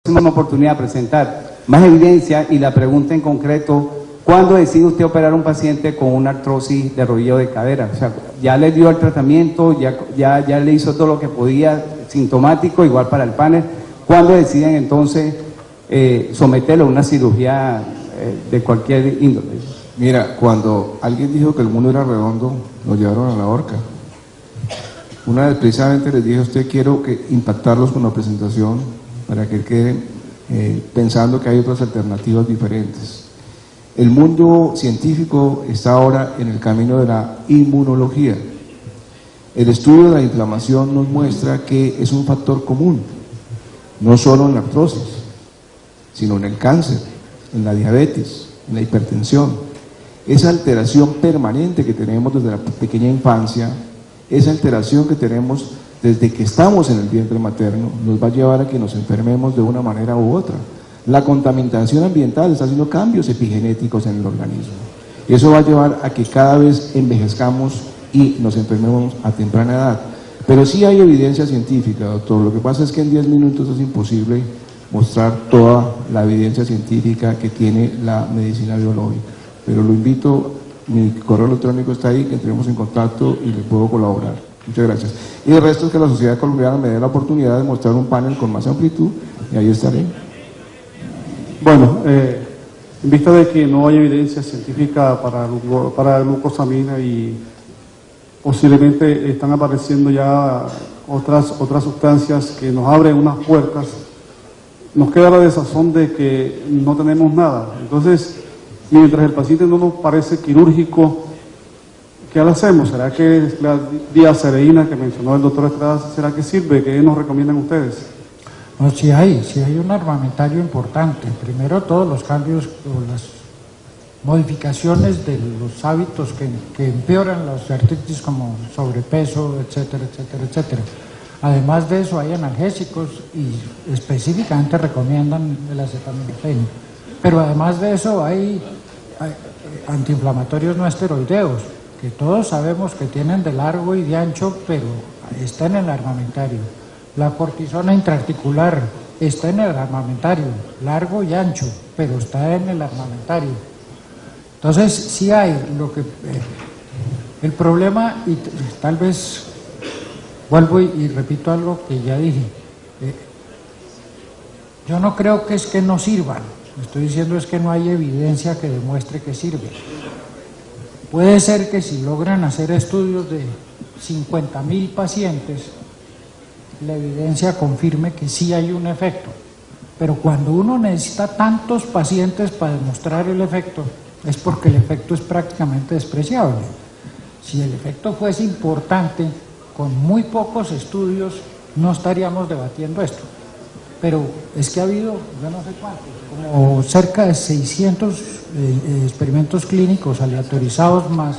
próxima oportunidad presentar más evidencia y la pregunta en concreto, ¿cuándo decide usted operar a un paciente con una artrosis de rodilla o de cadera? O sea, ya le dio el tratamiento, ya le hizo todo lo que podía, sintomático, igual para el panel. ¿Cuándo deciden entonces someterlo a una cirugía de cualquier índole? Mira, cuando alguien dijo que el mundo era redondo, lo llevaron a la horca. Una vez precisamente les dije a usted, quiero impactarlos con la presentación para que queden pensando que hay otras alternativas diferentes. El mundo científico está ahora en el camino de la inmunología. El estudio de la inflamación nos muestra que es un factor común, no solo en la artrosis, sino en el cáncer, en la diabetes, en la hipertensión. Esa alteración permanente que tenemos desde la pequeña infancia, esa alteración que tenemos desde que estamos en el vientre materno, nos va a llevar a que nos enfermemos de una manera u otra. La contaminación ambiental está haciendo cambios epigenéticos en el organismo. Y eso va a llevar a que cada vez envejezcamos y nos enfermemos a temprana edad. Pero sí hay evidencia científica, doctor. Lo que pasa es que en 10 minutos es imposible mostrar toda la evidencia científica que tiene la medicina biológica. Pero lo invito, mi correo electrónico está ahí, que entremos en contacto y le puedo colaborar. Muchas gracias. Y el resto es que la sociedad colombiana me dé la oportunidad de mostrar un panel con más amplitud y ahí estaré. Bueno, en vista de que no hay evidencia científica para glucosamina y posiblemente están apareciendo ya otras sustancias que nos abren unas puertas, nos queda la desazón de que no tenemos nada. Entonces, mientras el paciente no nos parece quirúrgico, ¿qué le hacemos? ¿Será que la diacereína que mencionó el doctor Estrada, será que sirve? ¿Qué nos recomiendan ustedes? No, sí hay un armamentario importante. Primero, todos los cambios o las modificaciones de los hábitos que empeoran las artritis, como sobrepeso, etcétera, etcétera, etcétera. Además de eso, hay analgésicos y específicamente recomiendan el acetaminofén. Pero además de eso, hay antiinflamatorios no esteroideos, que todos sabemos que tienen de largo y de ancho, pero está en el armamentario. La cortisona intraarticular está en el armamentario, largo y ancho, pero está en el armamentario. Entonces, sí hay el problema, y tal vez vuelvo y repito algo que ya dije. Yo no creo que es que no sirvan, lo que estoy diciendo es que no hay evidencia que demuestre que sirve. Puede ser que si logran hacer estudios de 50.000 pacientes, la evidencia confirme que sí hay un efecto, pero cuando uno necesita tantos pacientes para demostrar el efecto, es porque el efecto es prácticamente despreciable. Si el efecto fuese importante, con muy pocos estudios no estaríamos debatiendo esto, pero es que ha habido, yo no sé cuántos, como cerca de 600 experimentos clínicos aleatorizados, más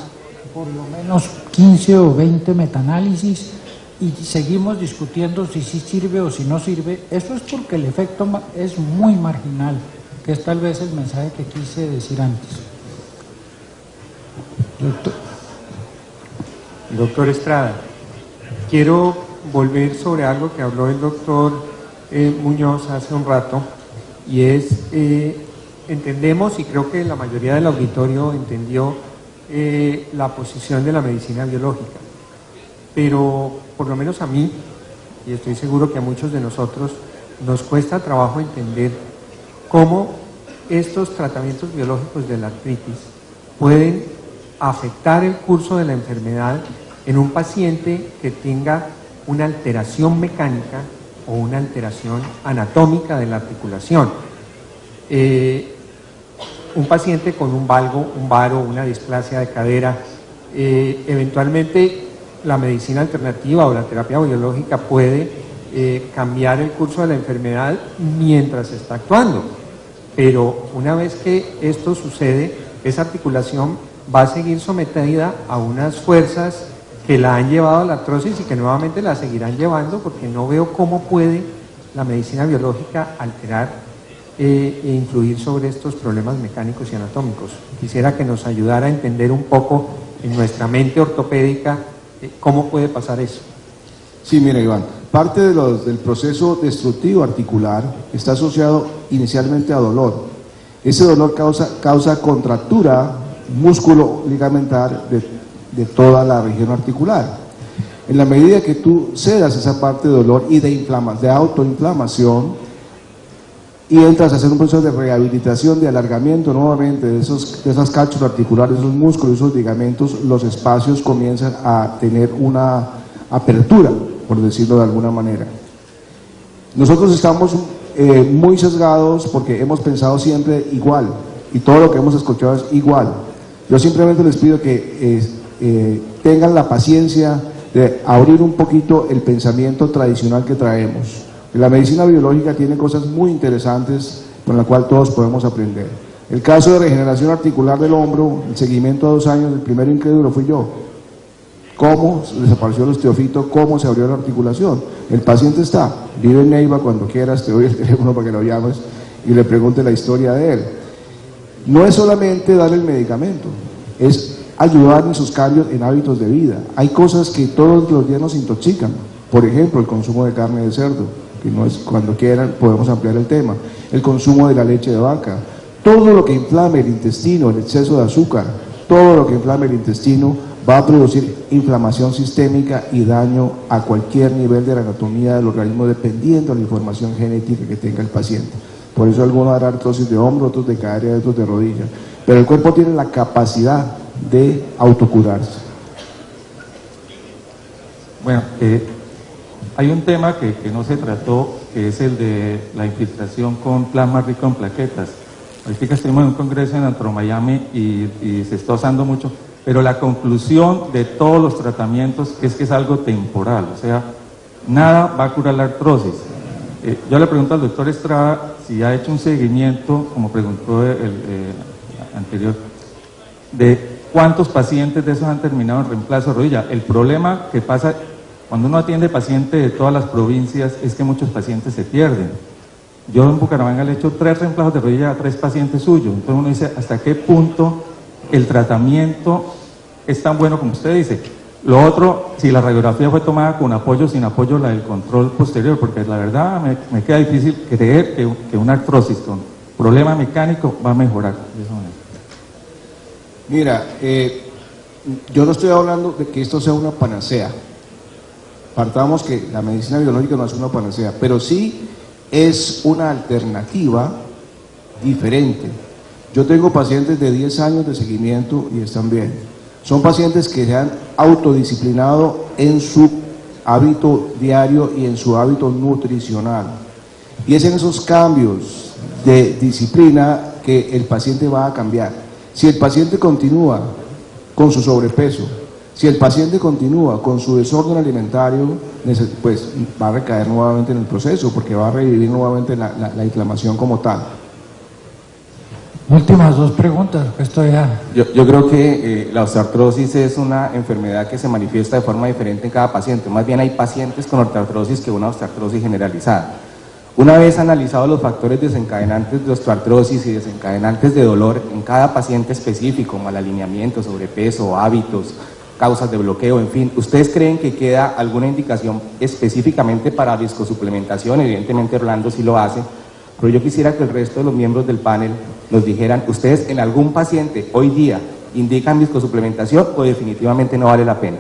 por lo menos 15 o 20 metaanálisis, y seguimos discutiendo si sí sirve o si no sirve. Eso es porque el efecto es muy marginal, que es tal vez el mensaje que quise decir antes. Doctor Estrada, quiero volver sobre algo que habló el doctor Muñoz hace un rato, y es, entendemos, y creo que la mayoría del auditorio entendió la posición de la medicina biológica, pero por lo menos a mí, y estoy seguro que a muchos de nosotros, nos cuesta trabajo entender cómo estos tratamientos biológicos de la artritis pueden afectar el curso de la enfermedad en un paciente que tenga una alteración mecánica o una alteración anatómica de la articulación. Un paciente con un valgo, un varo, una displasia de cadera, eventualmente la medicina alternativa o la terapia biológica puede cambiar el curso de la enfermedad mientras está actuando, pero una vez que esto sucede, esa articulación va a seguir sometida a unas fuerzas que la han llevado a la artrosis y que nuevamente la seguirán llevando, porque no veo cómo puede la medicina biológica alterar e influir sobre estos problemas mecánicos y anatómicos. Quisiera que nos ayudara a entender un poco en nuestra mente ortopédica cómo puede pasar eso. Sí, mira, Iván, Parte del proceso destructivo articular está asociado inicialmente a dolor. Ese dolor causa contractura músculo-ligamentar de toda la región articular. En la medida que tú cedas esa parte de dolor y de autoinflamación, y entras a hacer un proceso de rehabilitación, de alargamiento nuevamente de esas cápsulas articulares, esos músculos, esos ligamentos, los espacios comienzan a tener una apertura, por decirlo de alguna manera. Nosotros estamos muy sesgados porque hemos pensado siempre igual, y todo lo que hemos escuchado es igual. Yo simplemente les pido que tengan la paciencia de abrir un poquito el pensamiento tradicional que traemos. La medicina biológica tiene cosas muy interesantes con las cuales todos podemos aprender. El caso de regeneración articular del hombro, el seguimiento a 2 años, el primero incrédulo fui yo. ¿Cómo desapareció el osteofito? ¿Cómo se abrió la articulación? El paciente está, vive en Neiva, cuando quieras te doy el teléfono para que lo llames y le preguntes la historia de él. No es solamente darle el medicamento, es ayudar en sus cambios en hábitos de vida. Hay cosas que todos los días nos intoxican, por ejemplo el consumo de carne de cerdo, que no es, cuando quieran podemos ampliar el tema, el consumo de la leche de vaca, todo lo que inflame el intestino, el exceso de azúcar, todo lo que inflame el intestino va a producir inflamación sistémica y daño a cualquier nivel de la anatomía del organismo dependiendo de la información genética que tenga el paciente. Por eso algunos harán artrosis de hombro, otros de cadera, otros de rodilla, pero el cuerpo tiene la capacidad de autocurarse. Bueno, hay un tema que no se trató, que es el de la infiltración con plasma rico en plaquetas. Ahorita estuvimos en un congreso en Antro Miami y se está usando mucho, pero la conclusión de todos los tratamientos es que es algo temporal, o sea, nada va a curar la artrosis. Yo le pregunto al doctor Estrada si ha hecho un seguimiento, como preguntó el anterior, de cuántos pacientes de esos han terminado en reemplazo de rodilla. El problema que pasa cuando uno atiende pacientes de todas las provincias es que muchos pacientes se pierden. Yo en Bucaramanga le he hecho 3 reemplazos de rodilla a 3 pacientes suyos. Entonces uno dice, ¿hasta qué punto el tratamiento es tan bueno como usted dice? Lo otro, si la radiografía fue tomada con apoyo o sin apoyo, la del control posterior, porque la verdad me queda difícil creer que una artrosis con problema mecánico va a mejorar de esa manera. Mira, yo no estoy hablando de que esto sea una panacea. Partamos que la medicina biológica no es una panacea, pero sí es una alternativa diferente. Yo tengo pacientes de 10 años de seguimiento y están bien. Son pacientes que se han autodisciplinado en su hábito diario y en su hábito nutricional. Y es en esos cambios de disciplina que el paciente va a cambiar. Si el paciente continúa con su sobrepeso, si el paciente continúa con su desorden alimentario, pues va a recaer nuevamente en el proceso, porque va a revivir nuevamente la inflamación como tal. Últimas 2 preguntas, esto ya... Yo creo que la osteoartrosis es una enfermedad que se manifiesta de forma diferente en cada paciente. Más bien hay pacientes con osteoartrosis que una osteoartrosis generalizada. Una vez analizados los factores desencadenantes de osteoartrosis y desencadenantes de dolor en cada paciente específico, mal alineamiento, sobrepeso, hábitos, causas de bloqueo, en fin, ¿ustedes creen que queda alguna indicación específicamente para viscosuplementación? Evidentemente Orlando sí lo hace, pero yo quisiera que el resto de los miembros del panel nos dijeran, ¿ustedes en algún paciente hoy día indican viscosuplementación o definitivamente no vale la pena?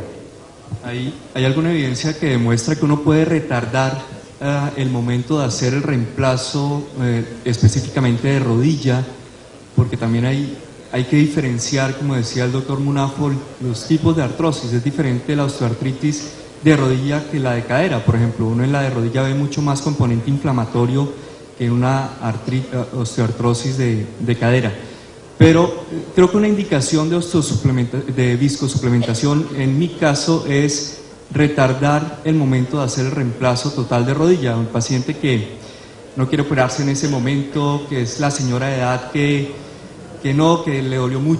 ¿Hay alguna evidencia que demuestra que uno puede retardar el momento de hacer el reemplazo específicamente de rodilla? Porque también hay que diferenciar, como decía el doctor Munafo, los tipos de artrosis. Es diferente la osteoartritis de rodilla que la de cadera. Por ejemplo, uno en la de rodilla ve mucho más componente inflamatorio que en una osteoartrosis de cadera. Pero creo que una indicación de viscosuplementación, en mi caso, es retardar el momento de hacer el reemplazo total de rodilla. Un paciente que no quiere operarse en ese momento, que es la señora de edad que le dolió mucho.